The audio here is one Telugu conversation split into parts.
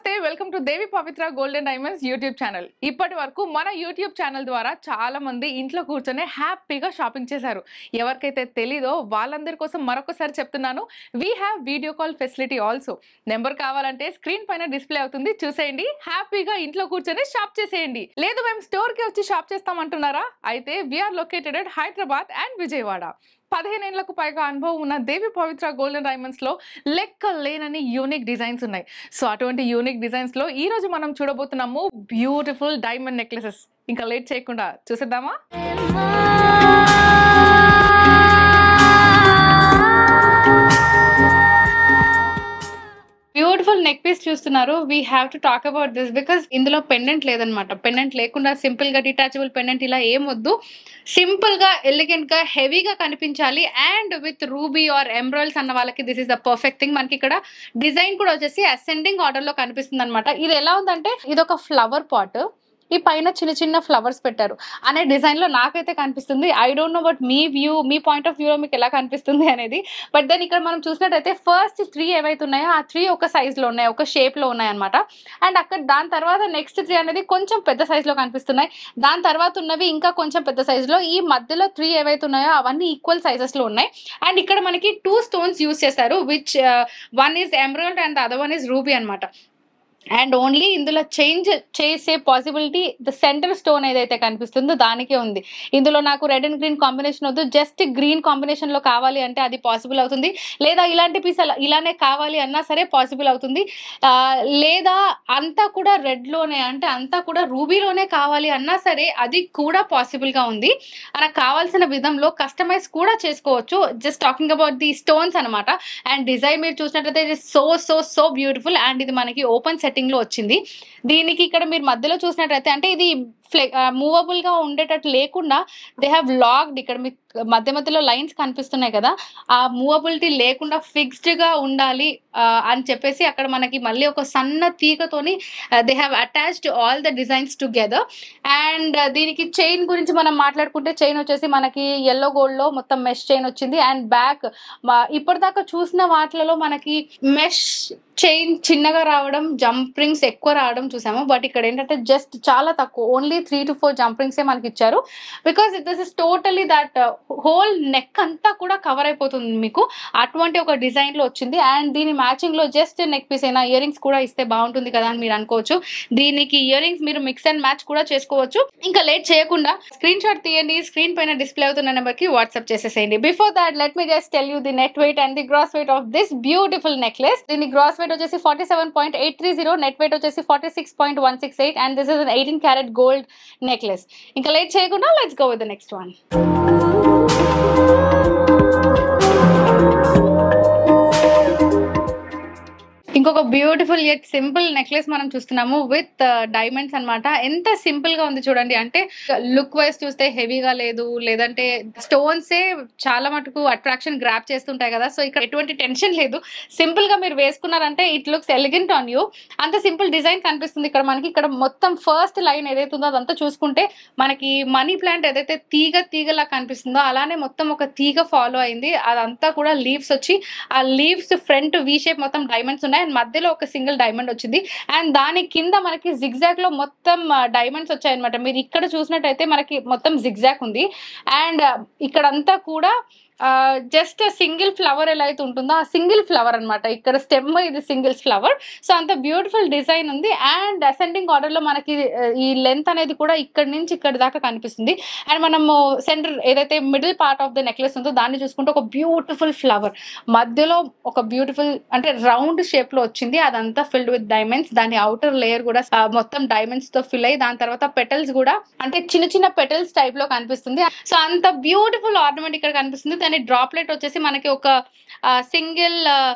నమస్తే welcome to Devi Pavitra golden diamonds YouTube channel. ఇప్పటి వరకు మన యూట్యూబ్ ఛానల్ ద్వారా చాలా మంది ఇంట్లో కూర్చొని హ్యాపీగా షాపింగ్ చేశారు. ఎవరికైతే తెలీదో వాళ్ళందరి కోసం మరొకసారి చెప్తున్నాను, we have video call facility also. Number కావాలంటే స్క్రీన్ పైన డిస్ప్లే అవుతుంది, చూసేయండి. హ్యాపీగా ఇంట్లో కూర్చొని షాప్ చేసేయండి. లేదు మేము స్టోర్ కి వచ్చి షాప్ చేస్తామంటున్నారా? అయితే we are located at Hyderabad and Vijayawada. 15 ఏళ్లకు పైగా అనుభవం ఉన్న దేవి పవిత్ర గోల్డెన్ డైమండ్స్ లో లెక్క లేనని యూనిక్ డిజైన్స్ ఉన్నాయి. సో అటువంటి యూనిక్ డిజైన్స్ లో ఈ రోజు మనం చూడబోతున్నాము బ్యూటిఫుల్ డైమండ్ నెక్లెసెస్. ఇంకా లేట్ చేయకుండా చూసేద్దామా? బ్యూటిఫుల్ నెక్ పీస్ చూస్తున్నారు. We have to talk about this because ఇందులో పెండెంట్ లేదనమాట. పెండెంట్ లేకుండా సింపుల్ గా డిటాచబుల్ పెండెంట్ ఇలా ఏం వద్దు. సింపుల్ గా ఎలిగెంట్ గా హెవీగా కనిపించాలి and with ruby or emeralds అన్న వాళ్ళకి this is the perfect thing. మనకి ఇక్కడ డిజైన్ కూడా వచ్చేసి అసెండింగ్ ఆర్డర్ లో కనిపిస్తుంది అనమాట. ఇది ఎలా ఉందంటే ఇది ఒక ఫ్లవర్ పాట్, ఈ పైన చిన్న చిన్న ఫ్లవర్స్ పెట్టారు అనే డిజైన్ లో నాకైతే కనిపిస్తుంది. I don't know but me point of వ్యూలో మీకు ఎలా కనిపిస్తుంది అనేది. బట్ దెన్ ఇక్కడ మనం చూసినట్టయితే ఫస్ట్ 3 ఏవైతే ఉన్నాయో ఆ 3 ఒక సైజ్ లో ఉన్నాయి, ఒక షేప్ లో ఉన్నాయి అనమాట. అండ్ అక్కడ దాని తర్వాత నెక్స్ట్ 3 అనేది కొంచెం పెద్ద సైజ్ లో కనిపిస్తున్నాయి. దాని తర్వాత ఉన్నవి ఇంకా కొంచెం పెద్ద సైజ్ లో. ఈ మధ్యలో 3 ఏవైతే ఉన్నాయో అవన్నీ ఈక్వల్ సైజెస్ లో ఉన్నాయి. అండ్ ఇక్కడ మనకి 2 స్టోన్స్ యూస్ చేశారు, which one is emerald and the other one is ruby అనమాట. అండ్ ఓన్లీ ఇందులో చేంజ్ చేసే పాసిబిలిటీ ద సెంటర్ స్టోన్ ఏదైతే కనిపిస్తుందో దానికే ఉంది. ఇందులో నాకు రెడ్ అండ్ గ్రీన్ కాంబినేషన్ వద్దు, జస్ట్ గ్రీన్ కాంబినేషన్ లో కావాలి అంటే అది పాసిబుల్ అవుతుంది. లేదా ఇలాంటి పీస్ ఇలానే కావాలి అన్నా సరే పాసిబుల్ అవుతుంది. లేదా అంతా కూడా రెడ్ లోనే అంటే అంతా కూడా రూబీలోనే కావాలి అన్నా సరే అది కూడా పాసిబుల్ గా ఉంది. మనకు కావాల్సిన విధంలో కస్టమైజ్ కూడా చేసుకోవచ్చు. Just talking about the stones అనమాట. అండ్ డిజైన్ మీరు చూసినట్లయితే ఇది so so so beautiful. And ఇది మనకి ఓపెన్ సెట్టింగ్ లో వచ్చింది. దీనికి ఇక్కడ మీరు మధ్యలో చూసినట్లయితే అంటే ఇది మూవబుల్ గా ఉండేటట్టు లేకుండా దే హ్యావ్ లాక్డ్. ఇక్కడ మీకు మధ్య మధ్యలో లైన్స్ కనిపిస్తున్నాయి కదా, ఆ మూవబిలిటీ లేకుండా ఫిక్స్డ్ గా ఉండాలి అని చెప్పేసి అక్కడ మనకి మళ్ళీ ఒక సన్న తీగతోని they have attached all the designs together. And దీనికి చైన్ గురించి మనం మాట్లాడుకుంటే చైన్ వచ్చేసి మనకి ఎల్లో గోల్డ్ లో మొత్తం మెష్ చైన్ వచ్చింది. అండ్ బ్యాక్ ఇప్పటిదాకా చూసిన వాటిలలో మనకి మెష్ చైన్ చిన్నగా రావడం, జంప్ రింగ్స్ ఎక్కువ రావడం చూసాము. బట్ ఇక్కడ ఏంటంటే జస్ట్ చాలా తక్కువ, ఓన్లీ 3 to 4 జంప్ రింగ్స్ ఏ మనకి ఇచ్చారు. Because this is totally that whole neck అంతా కూడా కవర్ అయిపోతుంది మీకు. అటువంటి ఒక డిజైన్ లో వచ్చింది. అండ్ దీని మ్యాచింగ్ లో జస్ట్ నెక్ పీస్ అయినా ఇయర్ రింగ్స్ కూడా ఇస్తే బాగుంటుంది కదా అని మీరు అనుకోవచ్చు. దీనికి ఇయర్ రింగ్స్ మీరు మిక్స్ అండ్ మ్యాచ్ కూడా చేసుకోవచ్చు. ఇంకా లేట్ చేయకుండా స్క్రీన్ షాట్ తీయండి, స్క్రీన్ పైన డిస్ప్లే అవుతున్న నెంబర్ కి వాట్సాప్ చేసేసేయండి. Before that let me just tell you the net weight and the gross weight of this beautiful necklace. దీని గ్రాస్ వెయిట్ వచ్చేసి 47.830, నెట్ వెయిట్ వచ్చేసి 46.168 and this is an 18 karat gold necklace. ఇంకా లేట్ చేయకుండా let's go with the next one. ఇంకొక బ్యూటిఫుల్ యట్ సింపుల్ నెక్లెస్ మనం చూస్తున్నాము విత్ డైమండ్స్ అనమాట. ఎంత సింపుల్ గా ఉంది చూడండి. అంటే లుక్ వైజ్ చూస్తే హెవీగా లేదు, లేదంటే స్టోన్సే చాలా మటుకు అట్రాక్షన్ గ్రాప్ చేస్తుంటాయి కదా. సో ఇక్కడ ఎటువంటి టెన్షన్ లేదు. సింపుల్ గా మీరు వేసుకున్నారంటే it looks elegant on you. అంత సింపుల్ డిజైన్ కనిపిస్తుంది ఇక్కడ మనకి. ఇక్కడ మొత్తం ఫస్ట్ లైన్ ఏదైతే ఉందో అదంతా చూసుకుంటే మనకి మనీ ప్లాంట్ ఏదైతే తీగలా కనిపిస్తుందో అలానే మొత్తం ఒక తీగ ఫాలో అయింది. అదంతా కూడా లీవ్స్ వచ్చి ఆ లీవ్స్ ఫ్రంట్ వి షేప్ మొత్తం డైమండ్స్ ఉన్నాయి. అండ్ మధ్యలో ఒక సింగిల్ డైమండ్ వచ్చింది. అండ్ దాని కింద మనకి జిగ్జాగ్ లో మొత్తం డైమండ్స్ వచ్చాయి అనమాట. మీరు ఇక్కడ చూసినట్టయితే మనకి మొత్తం జిగ్జాగ్ ఉంది. అండ్ ఇక్కడంతా కూడా జస్ట్ సింగిల్ ఫ్లవర్ ఎలా అయితే ఉంటుందో ఆ సింగిల్ ఫ్లవర్ అనమాట. ఇక్కడ స్టెమ్, ఇది సింగిల్స్ ఫ్లవర్. సో అంత బ్యూటిఫుల్ డిజైన్ ఉంది. అండ్ అసెండింగ్ ఆర్డర్ లో మనకి ఈ లెంత్ అనేది కూడా ఇక్కడ నుంచి ఇక్కడ దాకా కనిపిస్తుంది. అండ్ మనము సెంటర్ ఏదైతే middle part of the necklace ఉందో దాన్ని చూసుకుంటే ఒక బ్యూటిఫుల్ ఫ్లవర్ మధ్యలో ఒక బ్యూటిఫుల్ అంటే రౌండ్ షేప్ లో వచ్చింది. అదంతా ఫిల్డ్ విత్ డైమండ్స్. దాని అవుటర్ లేయర్ కూడా మొత్తం డైమండ్స్ తో ఫిల్ అయ్యి దాని తర్వాత పెటల్స్ కూడా అంటే చిన్న చిన్న పెటల్స్ టైప్ లో కనిపిస్తుంది. సో అంత బ్యూటిఫుల్ ఆర్నమెంట్ ఇక్కడ కనిపిస్తుంది. దాని డ్రాప్లెట్ వచ్చేసి మనకి ఒక సింగిల్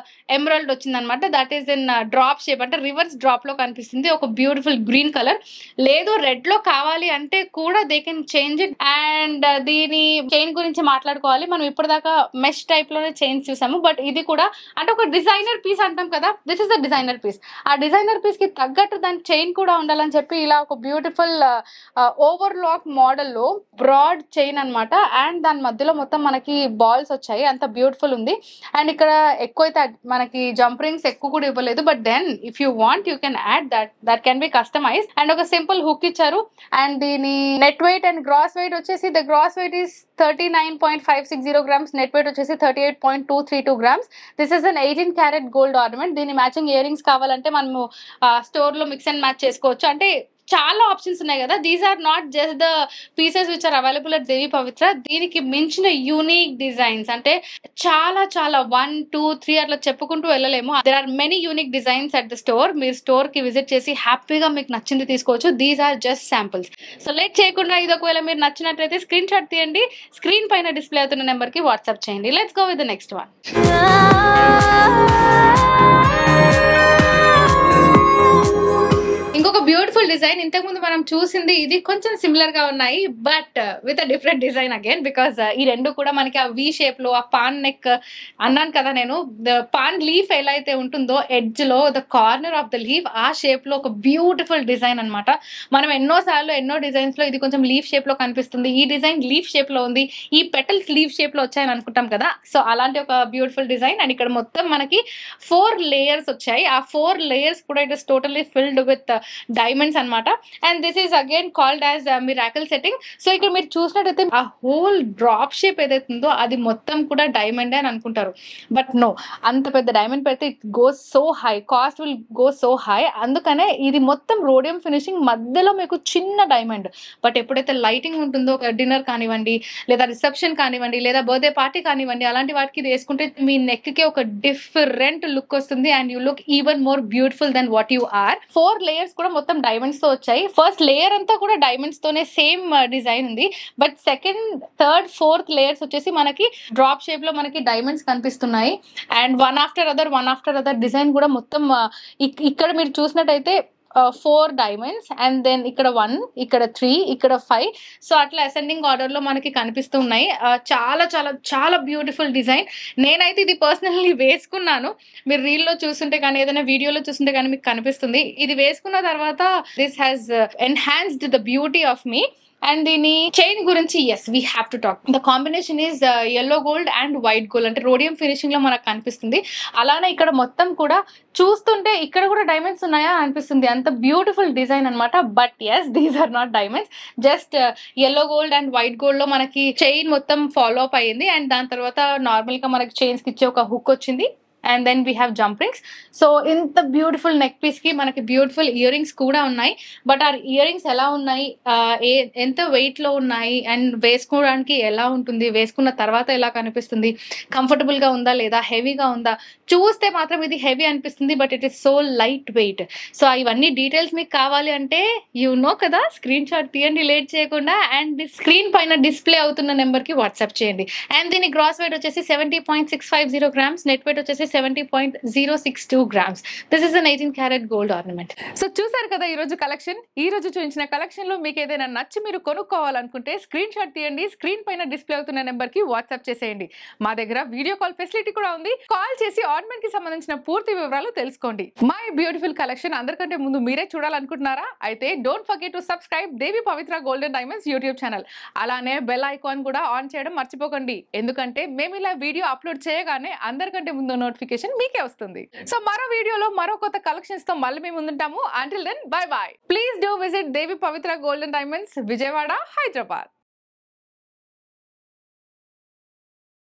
ఎమరాల్డ్ వచ్చింది అనమాట. That is in drop shape అంటే రివర్స్ డ్రాప్ లో కనిపిస్తుంది. ఒక బ్యూటిఫుల్ గ్రీన్ కలర్. లేదు రెడ్ లో కావాలి అంటే కూడా they can change it. And దీని చైన్ గురించి మాట్లాడుకోవాలి. మనం ఇప్పటిదాకా మెష్ టైప్ లోనే చైన్స్ చూసాము. బట్ ఇది కూడా అంటే ఒక డిజైనర్ పీస్ అంటాం కదా, this is the designer piece. ఆ డిజైనర్ పీస్ కి తగ్గట్టు దాని చైన్ కూడా ఉండాలని చెప్పి ఇలా ఒక బ్యూటిఫుల్ ఓవర్లాక్ మోడల్ లో బ్రాడ్ చైన్ అనమాట. అండ్ దాని మధ్యలో మొత్తం మనకి బాల్స్ వచ్చాయి, అంత బ్యూటిఫుల్ ఉంది. అండ్ ఇక్కడ ఎక్కువ అయితే మనకి జంప్ రింగ్స్ ఎక్కువ కూడా ఇవ్వలేదు, but then if you want you can add that can be customize. And ఒక సింపుల్ హుక్ ఇచ్చారు. అండ్ దీని net weight and gross weight వచ్చేసి the gross weight is 39.560 grams, net weight వచ్చేసి 38.232 grams. This is an 18 carat gold ornament. దీని మ్యాచింగ్ ఇయర్ రింగ్స్ కావాలంటే మనము స్టోర్ లో మిక్స్ అండ్ మ్యాచ్ చేసుకోవచ్చు. అంటే చాలా ఆప్షన్స్ ఉన్నాయి కదా. These are not just the pieces which are available at Devi Pavitra. దీనికి మించిన యూనిక్ డిజైన్స్ అంటే చాలా చాలా 1, 2, 3 అట్లా చెప్పుకుంటూ వెళ్ళలేము. There are many unique designs at the store. మీరు స్టోర్ కి విజిట్ చేసి హ్యాపీగా మీకు నచ్చింది తీసుకోవచ్చు. These are just samples. So late చేయకుండా ఇది ఒకవేళ మీరు నచ్చినట్లయితే స్క్రీన్ షాట్ తీయండి, స్క్రీన్ పైన డిస్ప్లే అవుతున్న నెంబర్ కి వాట్సాప్ చేయండి. Let's go with the next one. ఇంకొక బ్యూటిఫుల్ డిజైన్. ఇంతకు ముందు మనం చూసింది ఇది కొంచెం సిమిలర్ గా ఉన్నాయి, but with a different design again, because ఈ రెండు కూడా మనకి ఆ వి షేప్ లో, ఆ పాన్ నెక్ అన్నాను కదా నేను, ద పాన్ లీఫ్ ఎలా అయితే ఉంటుందో ఎడ్జ్ లో the corner of the leaf ఆ షేప్ లో ఒక బ్యూటిఫుల్ డిజైన్ అనమాట. మనం ఎన్నో సార్లు ఎన్నో డిజైన్స్ లో ఇది కొంచెం లీఫ్ షేప్ లో కనిపిస్తుంది, ఈ డిజైన్ లీఫ్ షేప్ లో ఉంది, ఈ పెటల్స్ లీఫ్ షేప్ లో వచ్చాయని అనుకుంటాం కదా. సో అలాంటి ఒక బ్యూటిఫుల్ డిజైన్. అండ్ ఇక్కడ మొత్తం మనకి 4 లేయర్స్ వచ్చాయి. ఆ 4 లేయర్స్ కూడా it is totally filled with diamonds అన్నమాట. And this is again called as miracle setting. So ఇక్కడ మీరు చూసినట్టయితే ఆ హోల్ డ్రాప్ షేప్ ఏదైతే ఉందో అది మొత్తం కూడా డైమండ్ అని అనుకుంటారు, బట్ నో, అంత పెద్ద డైమండ్ పెడితే it goes so high, cost will go so high. అందుకనే ఇది మొత్తం రోడియం ఫినిషింగ్, మధ్యలో మీకు చిన్న డైమండ్. బట్ ఎప్పుడైతే లైటింగ్ ఉంటుందో, ఒక డిన్నర్ కానివ్వండి, లేదా రిసెప్షన్ కానివ్వండి, లేదా బర్త్డే పార్టీ కానివ్వండి, అలాంటి వాటికి ఇది వేసుకుంటే మీ నెక్ కి ఒక డిఫరెంట్ లుక్ వస్తుంది. And you look even more beautiful then what you are. 4 layers కూడా మొత్తం డైమండ్స్ తో వచ్చాయి. ఫస్ట్ లేయర్ అంతా కూడా డైమండ్స్ తోనే సేమ్ డిజైన్ ఉంది, but second, third, fourth layers వచ్చేసి మనకి డ్రాప్ షేప్ లో మనకి డైమండ్స్ కనిపిస్తున్నాయి. And one after other design కూడా మొత్తం ఇక్కడ మీరు చూసినట్టయితే 4 డైమండ్స్, అండ్ దెన్ ఇక్కడ 1, ఇక్కడ 3, ఇక్కడ 5. సో అట్లా అసెండింగ్ ఆర్డర్ లో మనకి కనిపిస్తూ ఉన్నాయి. చాలా చాలా చాలా బ్యూటిఫుల్ డిజైన్. నేనైతే ఇది పర్సనల్లీ వేసుకున్నాను. మీరు రీల్ లో చూస్తుంటే కానీ, ఏదైనా వీడియోలో చూస్తుంటే కానీ మీకు కనిపిస్తుంది. ఇది వేసుకున్న తర్వాత this has enhanced the beauty of me. And దీని చైన్ గురించి as we have to talk. The combination is yellow gold and white gold, అంటే రోడియం ఫినిషింగ్ లో మనకు కనిపిస్తుంది. అలానే ఇక్కడ మొత్తం కూడా చూస్తుంటే ఇక్కడ కూడా డైమండ్స్ ఉన్నాయా అనిపిస్తుంది, అంత బ్యూటిఫుల్ డిజైన్ అనమాట. But yes, these are not diamonds, just yellow gold and white gold లో మనకి చైన్ మొత్తం ఫాలో అప్ అయ్యింది. అండ్ దాని తర్వాత నార్మల్ గా మనకి చైన్స్ కి ఇచ్చే ఒక హుక్ వచ్చింది. And then we have jump rings. So ఇంత బ్యూటిఫుల్ నెక్ పీస్ కి మనకి బ్యూటిఫుల్ ఇయర్ రింగ్స్ కూడా ఉన్నాయి. బట్ ఆ ఇయర్ రింగ్స్ ఎలా ఉన్నాయి, ఎంత వెయిట్ లో ఉన్నాయి, అండ్ వేసుకోవడానికి ఎలా ఉంటుంది, వేసుకున్న తర్వాత ఎలా కనిపిస్తుంది, కంఫర్టబుల్ గా ఉందా లేదా, హెవీగా ఉందా, చూస్తే మాత్రం ఇది హెవీ అనిపిస్తుంది, but it is so light weight. So ఇవన్నీ డీటెయిల్స్ మీకు కావాలి అంటే యూ నో కదా, స్క్రీన్ షాట్ తీయండి లేట్ చేయకుండా, అండ్ స్క్రీన్ పైన డిస్ప్లే అవుతున్న నెంబర్ కి వాట్సాప్ చేయండి. అండ్ దీని గ్రాస్ వెయిట్ వచ్చేసి 70.650 grams, నెట్ వెయిట్ వచ్చేసి 70.062 grams. This is an 18 karat gold ornament. So చూసారు కదా ఈరోజు కలెక్షన్. ఈ రోజు చూపించిన కలెక్షన్ లో మీకు ఏదైనా నచ్చి మీరు కొనుక్కోవాలనుకుంటే స్క్రీన్ షాట్ తీయండి, స్క్రీన్ పైన డిస్ప్లే అవుతున్న నెంబర్ కి వాట్సాప్ చేసేయండి. మా దగ్గర వీడియో కాల్ ఫెసిలిటీ కూడా ఉంది. కాల్ చేసి ఆర్నమెంట్ కి సంబంధించిన పూర్తి వివరాలు తెలుసుకోండి. మై బ్యూటిఫుల్ కలెక్షన్ అందరికంటే ముందు మీరే చూడాలనుకుంటున్నారా? అయితే don't forget to subscribe Devi Pavitra golden diamonds YouTube channel. అలానే బెల్ ఐకాన్ కూడా ఆన్ చేయడం మర్చిపోకండి, ఎందుకంటే మేము ఇలా వీడియో అప్లోడ్ చేయగానే అందరికంటే ముందు నోటిఫికేషన్ మీకే వస్తుంది. సో మరో వీడియోలో మరో కొత్త కలెక్షన్స్ తో మళ్ళీ మేము ముందుంటాము. Until then bye bye. Please do visit Devi Pavitra golden diamonds, Vijayawada, Hyderabad.